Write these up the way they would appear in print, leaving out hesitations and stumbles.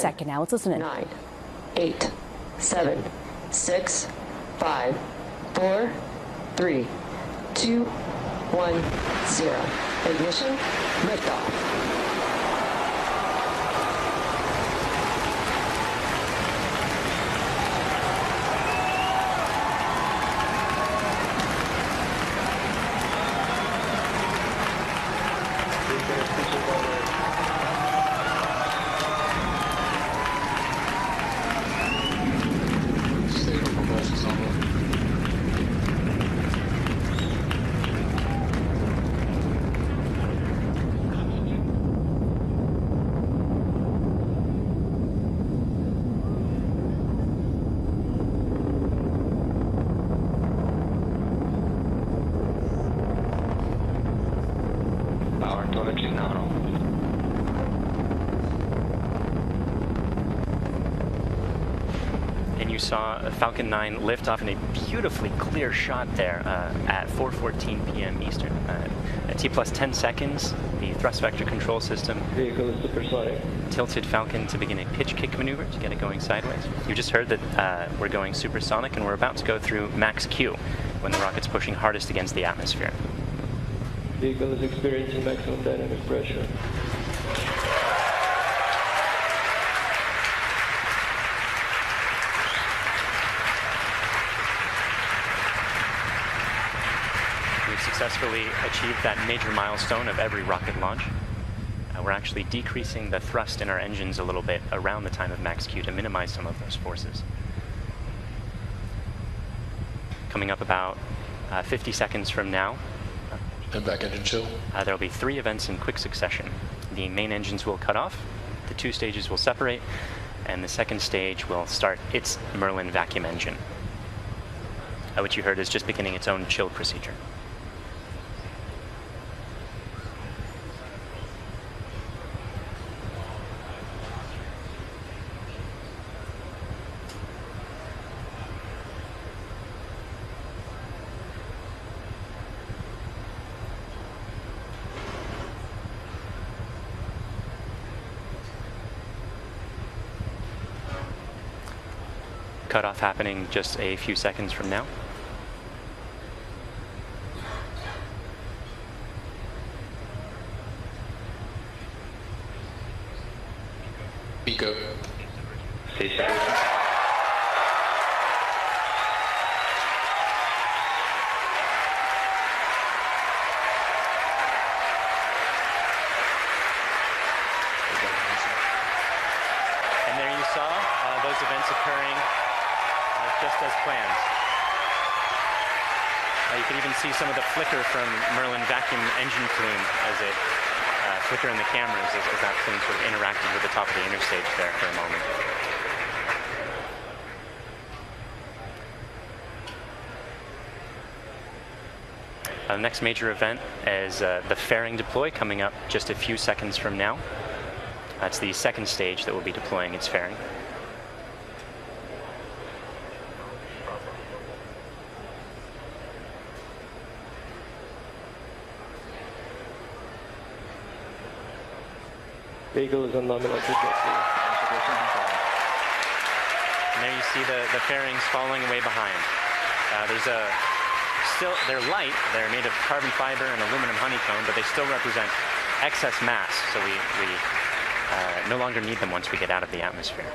second now. Let's listen in. 9, 8, 7, 6, 5, 4, 3, 2, 1, 0. Ignition, liftoff. And you saw Falcon 9 lift off in a beautifully clear shot there at 4:14 p.m. Eastern. At T plus 10 seconds, the thrust vector control system vehicle is supersonic. Tilted Falcon to begin a pitch kick maneuver to get it going sideways. You just heard that we're going supersonic, and we're about to go through max Q when the rocket's pushing hardest against the atmosphere. Vehicle is experiencing maximum dynamic pressure. We've successfully achieved that major milestone of every rocket launch. We're actually decreasing the thrust in our engines a little bit around the time of max Q to minimize some of those forces. Coming up about 50 seconds from now, and back engine chill. There will be 3 events in quick succession. The main engines will cut off, the 2 stages will separate, and the second stage will start its Merlin vacuum engine, which you heard is just beginning its own chill procedure. Cutoff happening just a few seconds from now. Pico. And there you saw those events occurring just as planned. You can even see some of the flicker from Merlin vacuum engine plume as it flicker in the cameras as that plume sort of interacted with the top of the interstage there for a moment. The next major event is the fairing deploy coming up just a few seconds from now. That's the second stage that will be deploying its fairing. Vehicle is on nominal trajectory. And there you see the fairings following away behind. They're light, they're made of carbon fiber and aluminum honeycomb, but they still represent excess mass, so we no longer need them once we get out of the atmosphere.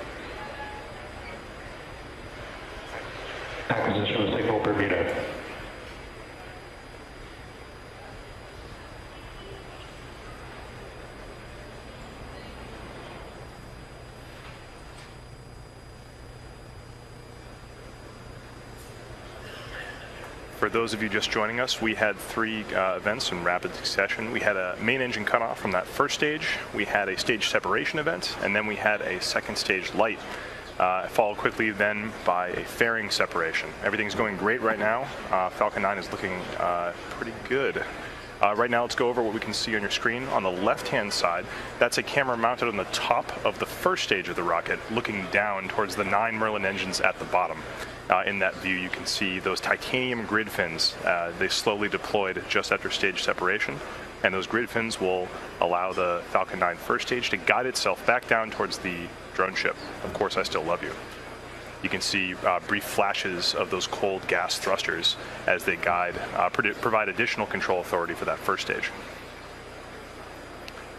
Acquisition of signal Bermuda. For those of you just joining us, we had 3 events in rapid succession. We had a main engine cutoff from that first stage, we had a stage separation event, and then we had a second stage light, followed quickly then by a fairing separation. Everything's going great right now. Falcon 9 is looking pretty good. Right now, let's go over what we can see on your screen. On the left-hand side, that's a camera mounted on the top of the first stage of the rocket, looking down towards the 9 Merlin engines at the bottom. In that view, you can see those titanium grid fins. They slowly deployed just after stage separation. And those grid fins will allow the Falcon 9 first stage to guide itself back down towards the drone ship. Of course, I still love you. You can see brief flashes of those cold gas thrusters as they provide additional control authority for that first stage.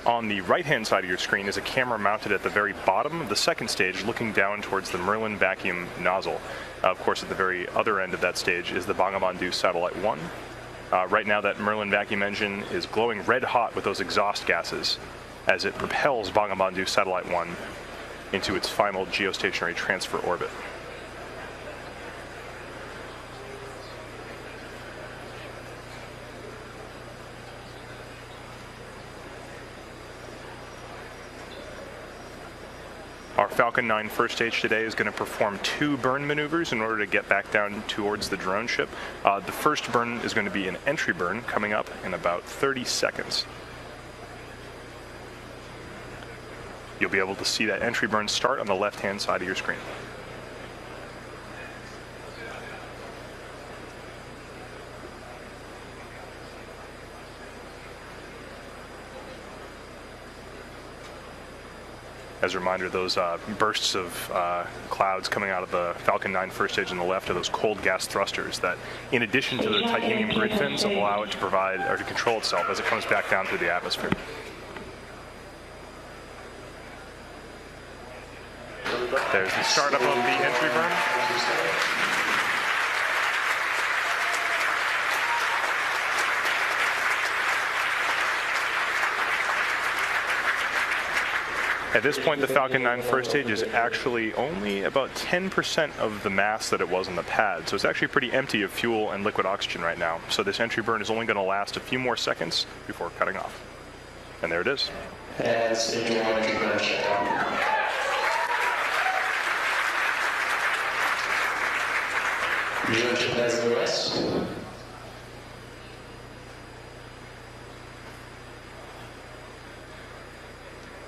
On the right-hand side of your screen is a camera mounted at the very bottom of the second stage, looking down towards the Merlin vacuum nozzle. Of course, at the very other end of that stage is the Bangabandhu Satellite 1. Right now, that Merlin vacuum engine is glowing red hot with those exhaust gases as it propels Bangabandhu Satellite 1 into its final geostationary transfer orbit. Our Falcon 9 first stage today is going to perform 2 burn maneuvers in order to get back down towards the drone ship. The first burn is going to be an entry burn coming up in about 30 seconds. You'll be able to see that entry burn start on the left-hand side of your screen. As a reminder, those bursts of clouds coming out of the Falcon 9 first stage on the left are those cold gas thrusters that, in addition to the titanium grid fins, allow it to provide or to control itself as it comes back down through the atmosphere. There's the startup of the entry burn. At this point, the Falcon 9 first stage is actually only about 10% of the mass that it was on the pad, so it's actually pretty empty of fuel and liquid oxygen right now. So this entry burn is only going to last a few more seconds before cutting off. And there it is. And stage 1 entry burn shutdown. Drone ship has no rest.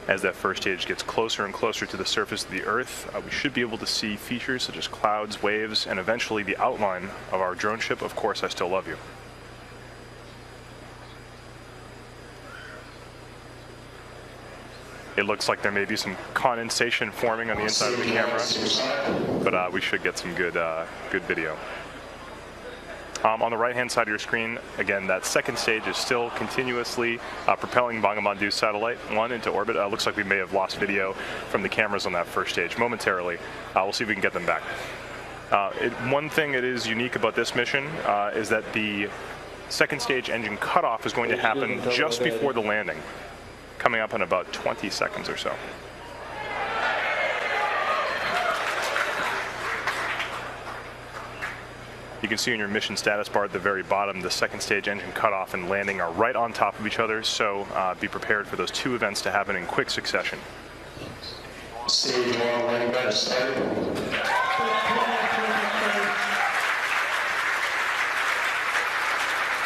As that first stage gets closer and closer to the surface of the Earth, we should be able to see features such as clouds, waves, and eventually the outline of our drone ship, Of Course I Still Love You. It looks like there may be some condensation forming on the inside of the camera, but we should get some good video. On the right-hand side of your screen, again, that second stage is still continuously propelling Bangabandhu Satellite 1 into orbit. Looks like we may have lost video from the cameras on that first stage momentarily. We'll see if we can get them back. One thing that is unique about this mission is that the second stage engine cutoff is going to happen just before the landing, coming up in about 20 seconds or so. You can see in your mission status bar at the very bottom, the second stage engine cutoff and landing are right on top of each other, so be prepared for those 2 events to happen in quick succession. Stage 1 landing pad started.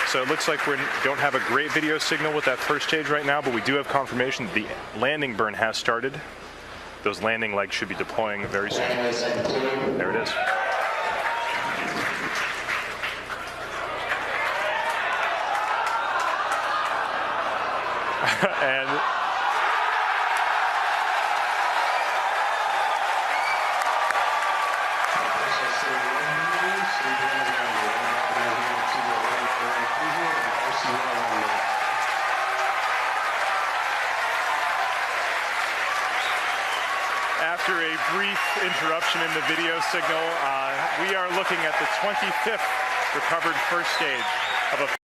So it looks like we don't have a great video signal with that first stage right now, but we do have confirmation that the landing burn has started. Those landing legs should be deploying very soon. There it is. And after a brief interruption in the video signal, we are looking at the 25th recovered first stage of a